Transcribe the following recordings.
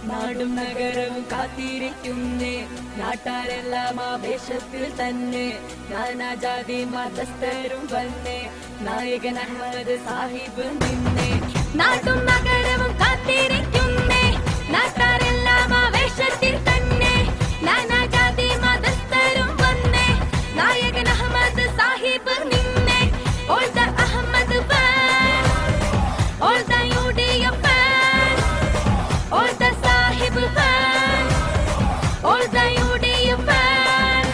നാടും നഗരവും കാത്തിരിക്കുന്നേ, നാട്ടാരെല്ലാം ആവേശത്തിൽ തന്നെ, നാനാജാതി മതസ്ഥരും വന്നേ, നായകൻ അഹമ്മദ് സാഹിബ് നിന്നേ. നാടും നഗരവും കാത്തിരിക്കുന്നേ, നാട്ടാരെല്ലാം ആവേശത്തിൽ തന്നെ, നാനാജാതി മതസ്ഥരും വന്നേ, നായകൻ അഹമ്മദ് സാഹിബ് നിന്നേ. All the Ahmad fans, all the UDF fans, all the Sahib fans, all the UDF fans.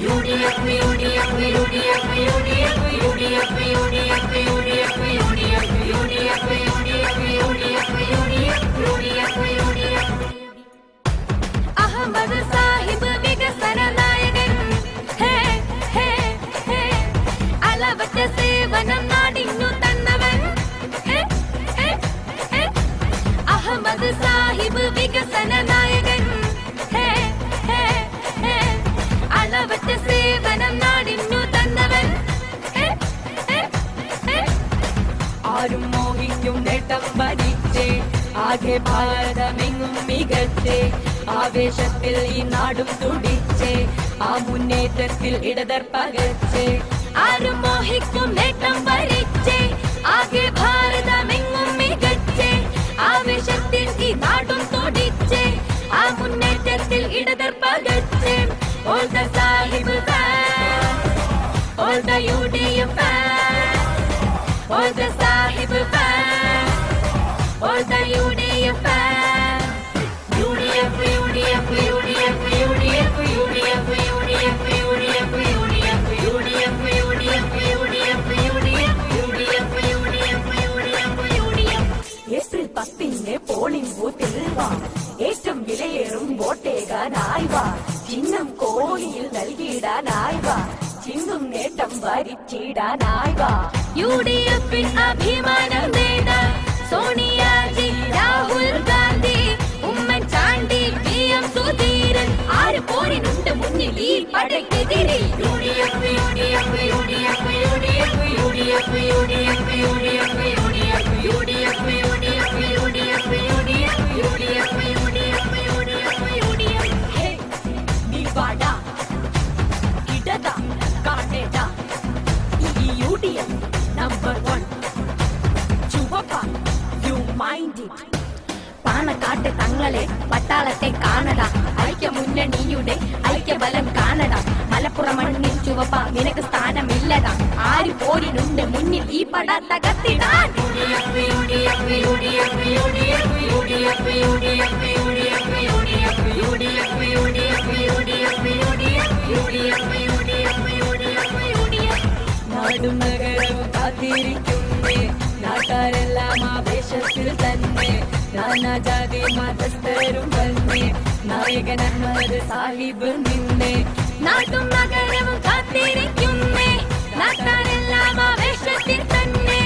UDF, UDF, UDF, UDF, UDF, UDF, UDF, UDF, UDF, UDF, UDF, UDF. Ahmad Sahib വികസന നായകൻ, ഹേ ഹേ ഹേ, അലവറ്റ സേവനം നാടിനു തന്നവൻ, ഹേ ഹേ ഹേ. അഹമ്മദ് സാഹിബ് വികസന നായകൻ, ഹേ ഹേ ഹേ, അലവറ്റ സേവനം നാടിനു തന്നവൻ, ഹേ ഹേ ഹേ. ആരും മോഹിക്കും നേട്ടം ഭരിച്ചേ, ആകെ ഭാരതമെങ്ങും മികച്ചേ, ആവേശത്തിൽ ഈ നാടും തുടിച്ചേ, ആ മുന്നേറ്റത്തിൽ ഇടതർ പകച്ചേ. ആരും മോഹിക്കും നേട്ടം ഭരിച്ചേ, ആകെ ഭാരതമെങ്ങും മികച്ചേ, ആവേശത്തിൽ ഈ നാടും തുടിച്ചേ, ആ മുന്നേറ്റത്തിൽ ഇടതർ പകച്ചേ. All the Sahib fans, all the UDF fans, all the Sahib fans, all the UDF fans. UDF, UDF, UDF, UDF, UDF, UDF, UDF, UDF, UDF, UDF, UDF, UDF. April 10 polling ബൂത്തിൽ വാ, ഏറ്റവും വിലയേറും വോട്ടേകാനായി വാ, ചിഹ്നം കോണിയിൽ നൽകിയിടാനായി വാ, ചിന്തും നേട്ടം ഭരിച്ചിടാനായി വാ. UDF-ൽ അഭിമാനം നേടാ സോണിയാജി, രാഹുൽ ഗാന്ധി, ഉമ്മൻചാണ്ടി, PM സുധീരൻ, ആര് പോരിനുണ്ട് മുന്നിൽ ഈ പടയ്ക്കെതിരെ. UDF, UDF, UDF, UDF, UDF, UDF, UDF, UDF, UDF, UDF, UDF, UDF, UDF, UDF, UDF. ഹേ നീ വാടാ, ഇടതാ കാണേടാ, ഈ UDF നമ്പർ 1 ചുവപ്പ, യു മൈൻഡ് ഇറ്റ്. പാണക്കാട്ടെ തങ്ങളെ പട്ടാളത്തെ കാണട, ഐക്യ മുന്നണിയുടെ ഐക്യബലം കാണട, മലപ്പുറം മണ്ണിൽ ചുവപ്പ നിനക്ക് സ്ഥാനമില്ലട, ആര് പോരിനുണ്ട് മുന്നിൽ ഈ പട തകർത്തിടാൻ. നാടും നഗരവും കാത്തിരിക്കുന്നേ, നാട്ടാരെല്ലാം ആവേശത്തിൽ തന്നെ, നാനാജാതി മതസ്ഥരും വന്നേ, നായകൻ അഹമ്മദ് സാഹിബ് നിന്നേ. നാട്ടും നഗരവും കാത്തിരിക്കുന്നേ, നാട്ടാരെല്ലാം ആവേശത്തിൽ തന്നെ,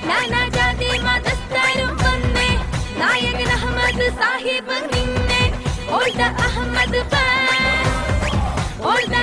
നാനാജാതി മതസ്ഥരും വന്നേ, നായകൻ അഹമ്മദ് സാഹിബ് നിന്നേ. All the Ahmad fans, all the